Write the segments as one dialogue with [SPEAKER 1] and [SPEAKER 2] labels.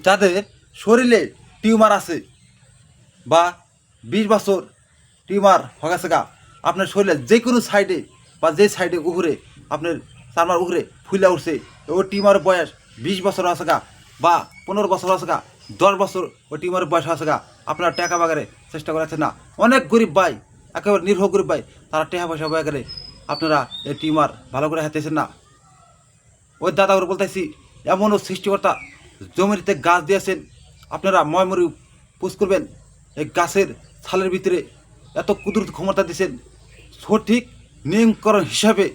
[SPEAKER 1] যাদের শরীরে টিউমার আছে বা 20 বছর টিউমার হয়ে গেছে গা, আপনার শরীরের যে কোনো সাইডে বা যে সাইডে উহুরে আপনার চারমার উহুরে ফুলে উঠছে, ও টিউমারের বয়স 20 বছর আছে গা বা 15 বছর আছে গা, 10 বছর ও টিউমারের বয়স আছে গা, আপনারা টাকা বাগারে চেষ্টা করেছেন না। অনেক গরিব ভাই, একেবারে নির্ভর গরিব ভাই, তারা টাকা পয়সা বাগারে আপনারা এই টিউমার ভালো করে হাতেছেন না। ওই দাদা করে বলতেছি, এমনও সৃষ্টিকর্তা জমিতে গাছ দিয়েছেন, আপনারা ময়মরি পুষ করবেন। এই গাছের ছালের ভিতরে এত কুদরত ক্ষমতা দিয়েছেন, সঠিক নিয়মকরণ হিসাবে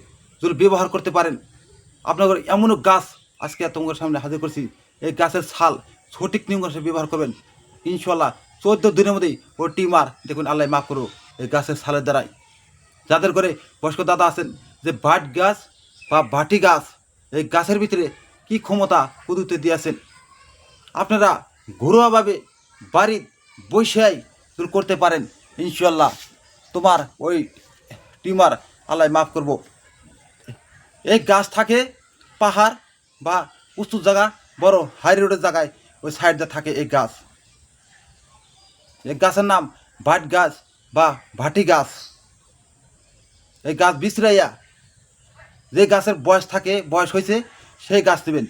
[SPEAKER 1] যদি ব্যবহার করতে পারেন, আপনাদের এমনও গাছ আজকে তোমাদের সামনে হাজির করছি। এই গাছের ছাল সঠিক নিয়ম হিসেবে ব্যবহার করবেন, ইনশাল্লাহ 14 দিনের মধ্যেই ওর টিমার দেখুন আল্লাহ মাফ করো এই গাছের ছালের দ্বারাই। যাদের করে বয়স্ক দাদা আছেন যে বাট গাছ বা বাটি গাছ, এই গাছের ভিতরে কি ক্ষমতা কুদরতে দিয়েছেন, আপনারা ঘরোয়াভাবে বাড়ির বৈশাই দূর করতে পারেন, ইনশাল্লাহ তোমার ওই টিউমার আল্লাহ মাফ করব। এই গাছ থাকে পাহাড় বা উঁচু জায়গা, বড় হাই রোডের জায়গায় ওই সাইডে থাকে এই গাছ। এই গাছের নাম বাট গাছ বা ভাটি গাছ। এই গাছ বিছড়াইয়া যে গাছের বয়স থাকে, বয়স হয়েছে, সেই গাছ দেবেন।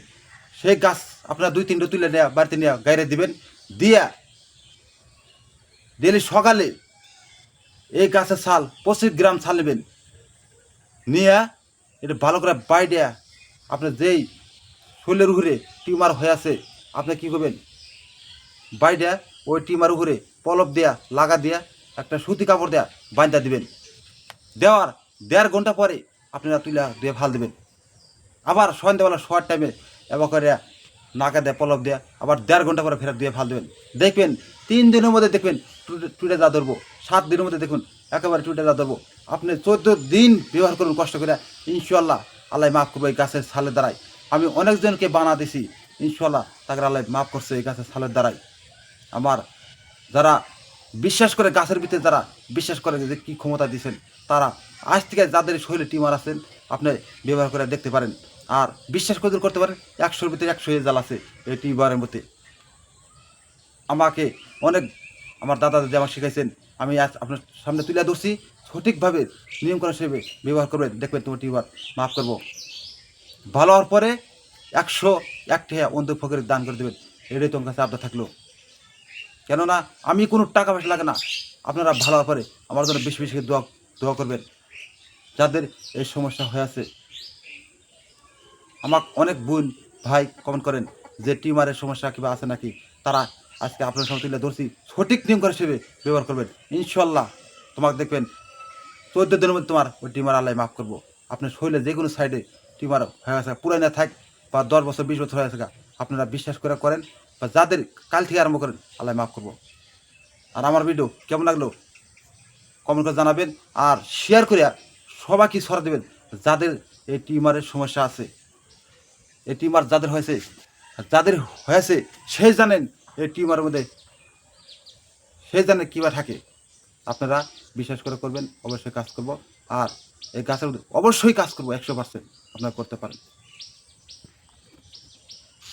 [SPEAKER 1] সেই গাছ আপনারা 2-3টা তুলে নেওয়া বাড়িতে নেওয়া গাইরে দিবেন, দিয়া ডেলি সকালে এই গাছের ছাল 25 গ্রাম ছাল নেবেন, নিয়ে এটা ভালো করে বাইডিয়া আপনার যেই শরীরের উপরে টিউমার হয়ে আছে, আপনি কী করবেন, বাইডিয়া ওই টিউমার উপরে পলপ দেয়া লাগা দিয়া একটা সুতি কাপড় দেয়া বাঁধা দিবেন। দেওয়ার 1.5 ঘন্টা পরে আপনারা তুলে দিয়ে ভাল দেবেন। আবার সন্ধ্যাবেলা শোয়ার টাইমে এবার করে নাকা দেয়া পলপ দেয়া আবার 1.5 ঘন্টা পরে ফেরত দিয়ে ভাল দেবেন। দেখবেন 3 দিনের মধ্যে দেখবেন টুটে যা ধরবো, 7 দিনের মধ্যে দেখুন একেবারে টুটে যা ধরবো। আপনি 14 দিন ব্যবহার করুন কষ্ট করে, ইনশাল্লাহ আল্লাহ মাফ করবো এই গাছের ছালের দ্বারাই। আমি অনেকজনকে বানা দিছি, ইনশাল্লাহ তাকে আল্লাহ মাফ করছে এই গাছের ছালের দ্বারাই। আমার যারা বিশ্বাস করে গাছের ভিতরে, যারা বিশ্বাস করে যে কী ক্ষমতা দিয়েছেন, তারা আজ থেকে যাদের শরীরে টিউমার আছেন আপনি ব্যবহার করে দেখতে পারেন। আর বিশ্বাস করতে পারেন 100-র ভিতরে 100 জাল আছে এই টিউমারের মধ্যে। আমাকে অনেক আমার দাদা দাদি আমাকে শিখাইছেন, আমি আজ আপনার সামনে তুলে ধরছি। সঠিকভাবে নিয়মকরণ হিসেবে ব্যবহার করবেন, দেখবেন তোমার টিউমার মাফ করবো। ভালো হওয়ার পরে 101 টাকা অন্ধ ফকিরের দান করে দেবেন, এটাই তোমার কাছে আবদার থাকলো। কেননা আমি কোনো টাকা পয়সা লাগে না, আপনারা ভালো হওয়ার পরে আমার জন্য বেশি বেশি দোয়া করবেন। যাদের এই সমস্যা হয়ে আছে, আমাকে অনেক বোন ভাই কমেন্ট করেন যে টিউমারের সমস্যা কিংবা আছে নাকি, তারা আজকে আপনার সঙ্গে তুলে ধরছি, সঠিক নিয়ম করে হিসেবে ব্যবহার করবেন, ইনশাল্লাহ তোমাকে দেখবেন 14 দিনের মধ্যে তোমার ওই টিউমার আল্লাহ মাফ করবো। আপনার শরীরে যে কোনো সাইডে টিউমার হয়ে গেছে, পুরাই না থাক বা 10 বছর 20 বছর হয়ে গেছে, আপনারা বিশ্বাস করে করেন বা যাদের কাল থেকে আরম্ভ করেন আল্লাহ মাফ করবো। আর আমার ভিডিও কেমন লাগলো কমেন্ট করে জানাবেন, আর শেয়ার করে সবাইকে ছড়া দেবেন যাদের এই টিউমারের সমস্যা আছে। এই টিউমার যাদের হয়েছে সেই জানেন এই টিউমারের মধ্যে, সেই জানেন কীভাবে থাকে। আপনারা বিশ্বাস করে করবেন, অবশ্যই কাজ করব। আর এই গাছের মধ্যে অবশ্যই কাজ করবো 100%, আপনারা করতে পারেন।